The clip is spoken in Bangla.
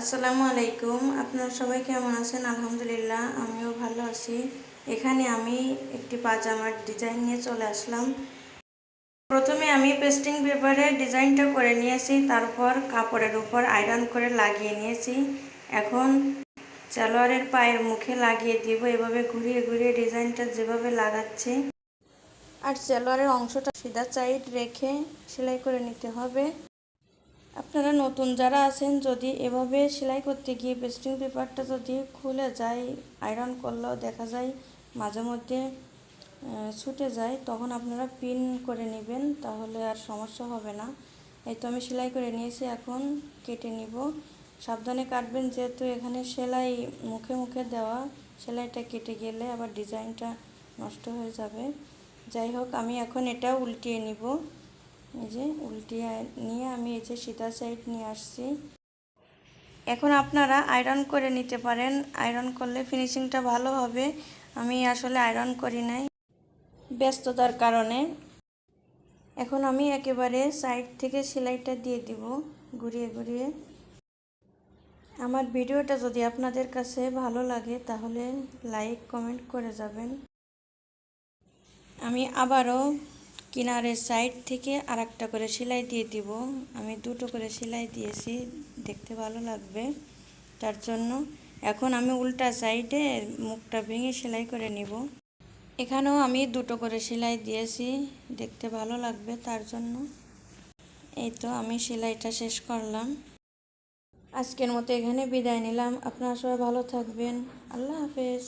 আসসালামু আলাইকুম। আপনারা সবাই কেমন আছেন? আলহামদুলিল্লাহ, আমিও ভালো আছি। এখানে আমি একটি পাজামার ডিজাইন নিয়ে চলে আসলাম। প্রথমে আমি পেস্টিং পেপারে ডিজাইনটা করে নিয়েছি, তারপর কাপড়ের উপর আয়রন করে লাগিয়ে নিয়েছি। এখন সালোয়ারের পায়ের মুখে লাগিয়ে দিব, এভাবে ঘুরিয়ে ঘুরিয়ে ডিজাইনটা যেভাবে লাগাচ্ছি। আর সালোয়ারের অংশটা সিধা সাইড রেখে সেলাই করে নিতে হবে। আপনারা নতুন যারা আছেন, যদি এভাবে সেলাই করতে গিয়ে পেস্টিং পেপারটা যদি খুলে যায়, আয়রন করলেও দেখা যায় মাঝে মধ্যে ছুটে যায়, তখন আপনারা পিন করে নেবেন, তাহলে আর সমস্যা হবে না। এই তো আমি সেলাই করে নিয়েছি, এখন কেটে নিব। সাবধানে কাটবেন, যেহেতু এখানে সেলাই মুখে মুখে দেওয়া, সেলাইটা কেটে গেলে আবার ডিজাইনটা নষ্ট হয়ে যাবে। যাই হোক, আমি এখন এটা উল্টিয়ে নিব। এই যে উল্টিয়ে নিয়ে আমি এই যে সিধা সাইড নিয়ে আসছি। এখন আপনারা আয়রন করে নিতে পারেন, আয়রন করলে ফিনিশিংটা ভালো হবে। আমি আসলে আয়রন করি নাই ব্যস্ততার কারণে। এখন আমি একেবারে সাইড থেকে সেলাইটা দিয়ে দিব ঘুরিয়ে ঘুরিয়ে। আমার ভিডিওটা যদি আপনাদের কাছে ভালো লাগে তাহলে লাইক কমেন্ট করে যাবেন। আমি আবারও কিনারের সাইড থেকে আরেকটা করে সেলাই দিয়ে দিব। আমি দুটো করে সেলাই দিয়েছি, দেখতে ভালো লাগবে তার জন্য। এখন আমি উল্টা সাইডে মুখটা ভেঙে সেলাই করে নিব। এখানেও আমি দুটো করে সেলাই দিয়েছি, দেখতে ভালো লাগবে তার জন্য। এই তো আমি সেলাইটা শেষ করলাম। আজকের মতো এখানে বিদায় নিলাম। আপনারা সবাই ভালো থাকবেন। আল্লাহ হাফেজ।